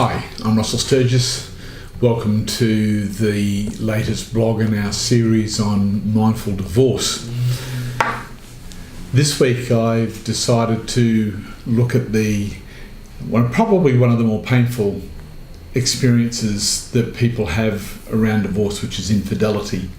Hi, I'm Russell Sturgis. Welcome to the latest blog in our series on mindful divorce. This week I've decided to look at probably one of the more painful experiences that people have around divorce, which is infidelity,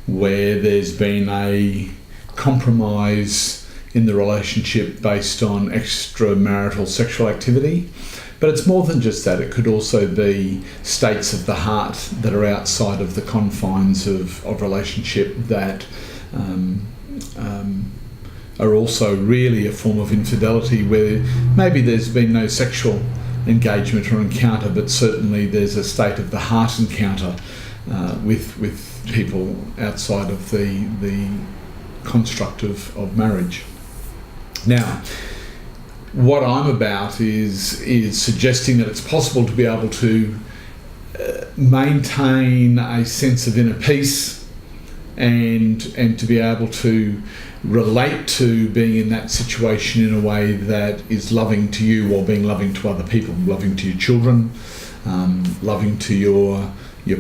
where there's been a compromise in the relationship based on extramarital sexual activity. But it's more than just that. It could also be states of the heart that are outside of the confines of relationship that are also really a form of infidelity, where maybe there's been no sexual engagement or encounter, but certainly there's a state of the heart encounter with people outside of the construct of marriage. Now, what I'm about is suggesting that it's possible to be able to maintain a sense of inner peace and to be able to relate to being in that situation in a way that is loving to you while being loving to other people, loving to your children, loving to your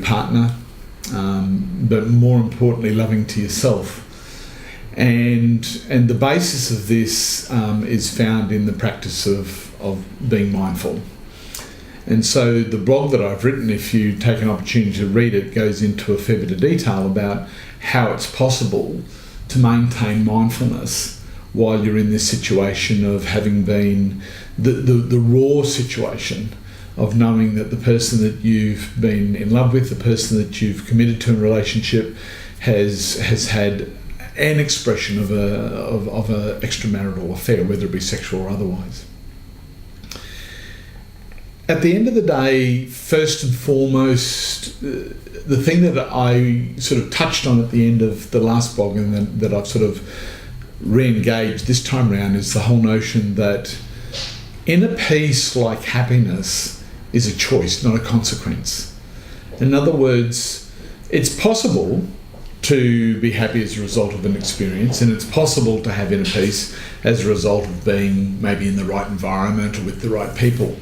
partner, but more importantly, loving to yourself. And the basis of this is found in the practice of being mindful. And so the blog that I've written, if you take an opportunity to read it, goes into a fair bit of detail about how it's possible to maintain mindfulness while you're in this situation of having been the raw situation of knowing that the person that you've been in love with, the person that you've committed to a relationship, has had an expression of a extramarital affair, whether it be sexual or otherwise. At the end of the day, first and foremost, the thing that I sort of touched on at the end of the last blog and that I've sort of re-engaged this time around is the whole notion that inner peace, like happiness, is a choice, not a consequence. In other words, it's possible to be happy as a result of an experience, and it's possible to have inner peace as a result of being maybe in the right environment or with the right people.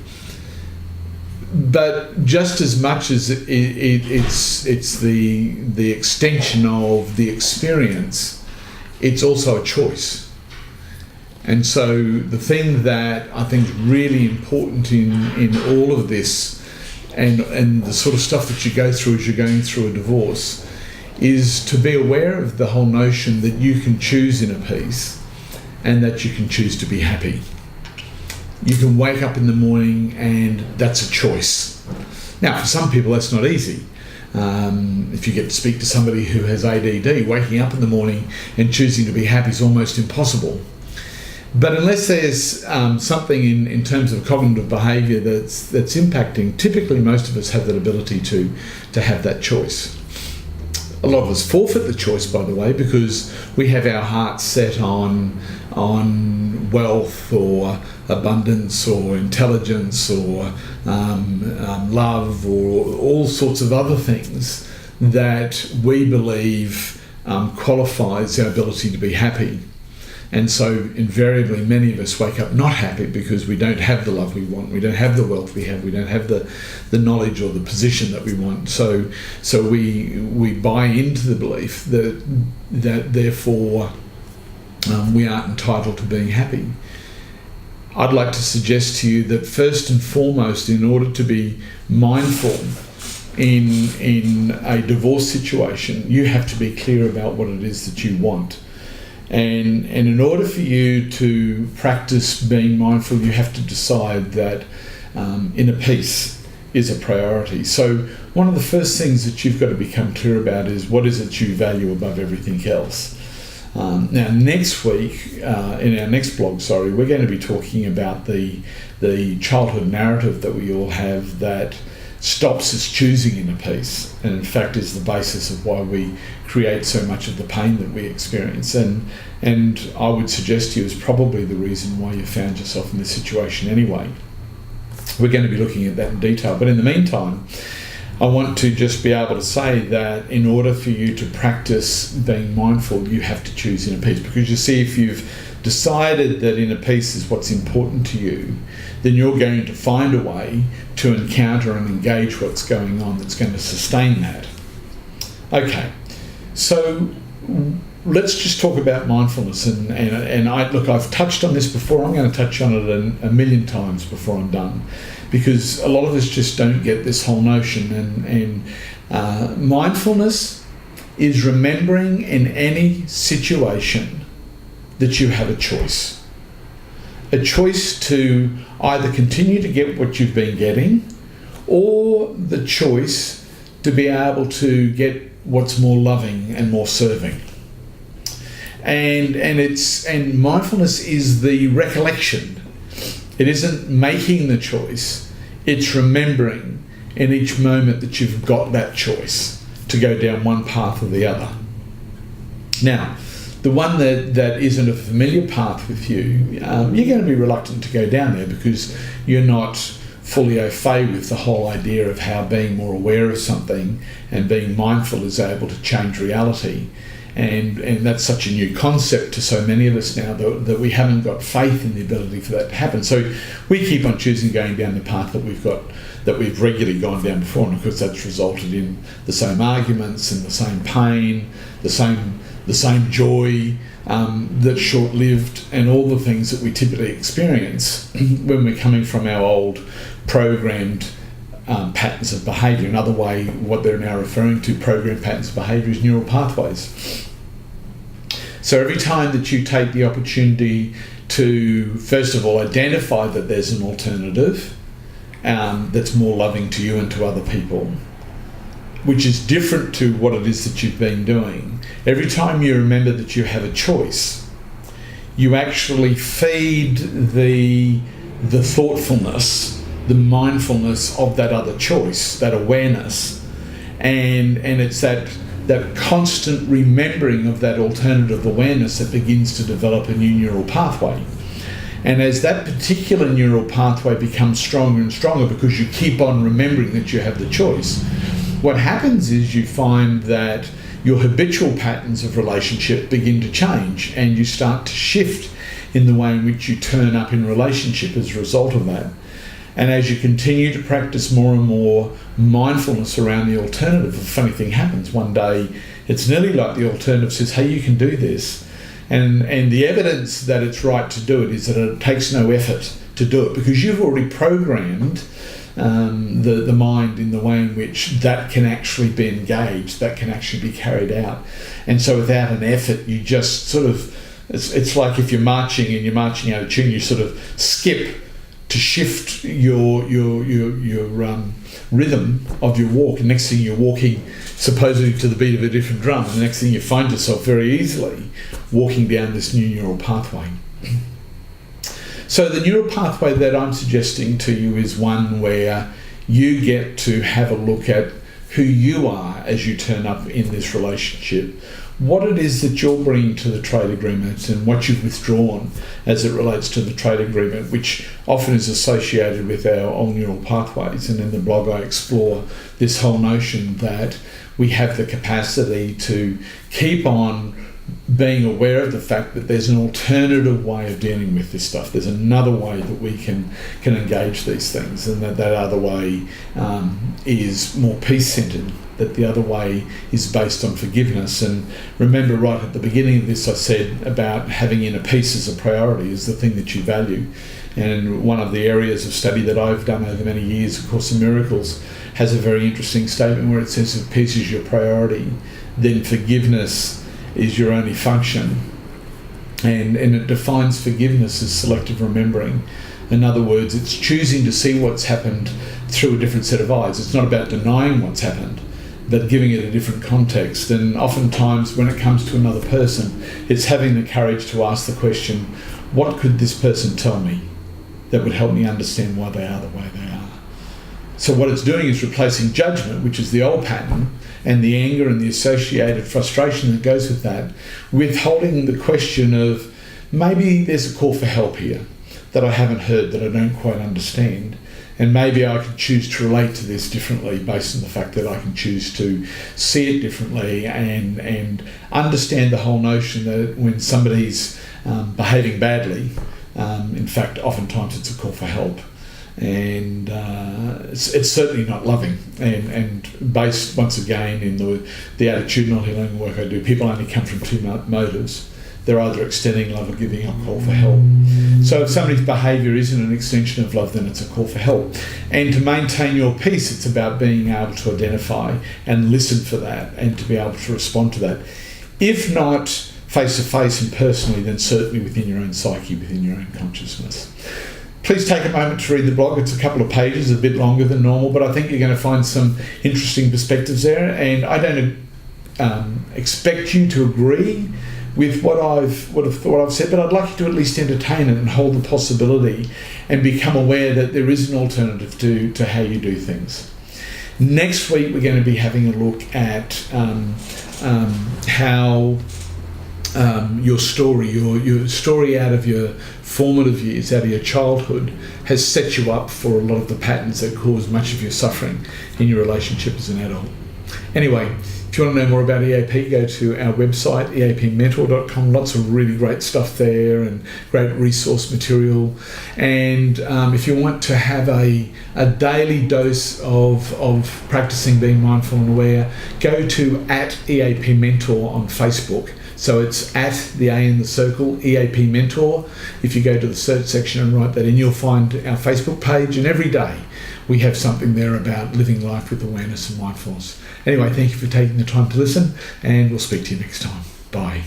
But just as much as it's the extension of the experience, it's also a choice. And so the thing that I think is really important in all of this and the sort of stuff that you go through as you're going through a divorce is to be aware of the whole notion that you can choose inner peace and that you can choose to be happy. You can wake up in the morning and that's a choice. Now, for some people that's not easy. If you get to speak to somebody who has ADD, waking up in the morning and choosing to be happy is almost impossible. But unless there's something in terms of cognitive behaviour that's impacting, typically most of us have that ability to have that choice. A lot of us forfeit the choice, by the way, because we have our hearts set on wealth or abundance or intelligence or love or all sorts of other things that we believe qualifies our ability to be happy. And so invariably many of us wake up not happy because we don't have the love we want, we don't have the wealth we have, we don't have the knowledge or the position that we want. So we buy into the belief that therefore we aren't entitled to being happy. I'd like to suggest to you that first and foremost, in order to be mindful in a divorce situation, you have to be clear about what it is that you want. And in order for you to practice being mindful, you have to decide that inner peace is a priority. So one of the first things that you've got to become clear about is what is it you value above everything else. Now next week, in our next blog, we're going to be talking about the childhood narrative that we all have that stops us choosing inner peace, and in fact is the basis of why we create so much of the pain that we experience, and I would suggest to you is probably the reason why you found yourself in this situation anyway. We're going to be looking at that in detail, but in the meantime I want to just be able to say that in order for you to practice being mindful, you have to choose inner peace, because you see, if you've decided that inner peace is what's important to you, then you're going to find a way to encounter and engage what's going on that's going to sustain that. Okay, so let's just talk about mindfulness. And I've touched on this before. I'm going to touch on it a million times before I'm done, because a lot of us just don't get this whole notion. And mindfulness is remembering in any situation that you have a choice. A choice to either continue to get what you've been getting, or the choice to be able to get what's more loving and more serving. And mindfulness is the recollection. It isn't making the choice, it's remembering in each moment that you've got that choice to go down one path or the other. Now, the one that isn't a familiar path with you, you're going to be reluctant to go down there because you're not fully au fait with the whole idea of how being more aware of something and being mindful is able to change reality. And that's such a new concept to so many of us now that we haven't got faith in the ability for that to happen. So we keep on choosing going down the path that we've regularly gone down before, and of course that's resulted in the same arguments and the same pain, the same joy that's short-lived, and all the things that we typically experience when we're coming from our old programmed patterns of behaviour. Another way, what they're now referring to, programmed patterns of behaviour, is neural pathways. So every time that you take the opportunity to, first of all, identify that there's an alternative that's more loving to you and to other people, which is different to what it is that you've been doing, every time you remember that you have a choice, you actually feed the thoughtfulness, the mindfulness of that other choice, that awareness, and it's that constant remembering of that alternative awareness that begins to develop a new neural pathway. And as that particular neural pathway becomes stronger and stronger because you keep on remembering that you have the choice, what happens is you find that your habitual patterns of relationship begin to change, and you start to shift in the way in which you turn up in relationship as a result of that. And as you continue to practice more and more mindfulness around the alternative, a funny thing happens. One day, it's nearly like the alternative says, hey, you can do this. And the evidence that it's right to do it is that it takes no effort to do it, because you've already programmed the mind in the way in which that can actually be engaged, that can actually be carried out. And so without an effort, you just sort of, it's like if you're marching and you're marching out of tune, you sort of skip to shift your rhythm of your walk, and next thing you're walking supposedly to the beat of a different drum, and the next thing you find yourself very easily walking down this new neural pathway. So the neural pathway that I'm suggesting to you is one where you get to have a look at who you are as you turn up in this relationship, what it is that you're bringing to the trade agreement, and what you've withdrawn as it relates to the trade agreement, which often is associated with our old neural pathways. And in the blog I explore this whole notion that we have the capacity to keep on being aware of the fact that there's an alternative way of dealing with this stuff. There's another way that we can engage these things, and that other way is more peace-centered, that the other way is based on forgiveness. And remember, right at the beginning of this, I said about having inner peace as a priority, is the thing that you value. And one of the areas of study that I've done over many years, of Course in Miracles, has a very interesting statement where it says if peace is your priority, then forgiveness is your only function. And it defines forgiveness as selective remembering. In other words, it's choosing to see what's happened through a different set of eyes. It's not about denying what's happened, but giving it a different context. And oftentimes when it comes to another person, it's having the courage to ask the question, what could this person tell me that would help me understand why they are the way they are? So what it's doing is replacing judgment, which is the old pattern, and the anger and the associated frustration that goes with that, with holding the question of, maybe there's a call for help here that I haven't heard, that I don't quite understand. And maybe I can choose to relate to this differently based on the fact that I can choose to see it differently and understand the whole notion that when somebody's behaving badly, in fact, oftentimes it's a call for help. And it's certainly not loving. And based, once again, in the attitudinal healing work I do, people only come from two motives. They're either extending love or giving a call for help. So if somebody's behaviour isn't an extension of love, then it's a call for help. And to maintain your peace, it's about being able to identify and listen for that and to be able to respond to that. If not face-to-face and personally, then certainly within your own psyche, within your own consciousness. Please take a moment to read the blog. It's a couple of pages, a bit longer than normal, but I think you're going to find some interesting perspectives there. And I don't expect you to agree with what I've said, but I'd like you to at least entertain it and hold the possibility and become aware that there is an alternative to how you do things. Next week, we're going to be having a look at how your story out of your formative years, out of your childhood, has set you up for a lot of the patterns that cause much of your suffering in your relationship as an adult. Anyway, if you want to know more about EAP, go to our website, eapmentor.com. Lots of really great stuff there and great resource material. And if you want to have a daily dose of practicing being mindful and aware, go to @EAPmentor on Facebook. So it's @the A in the circle, EAP Mentor. If you go to the search section and write that in, you'll find our Facebook page, and every day we have something there about living life with awareness and mindfulness. Anyway, thank you for taking the time to listen, and we'll speak to you next time. Bye.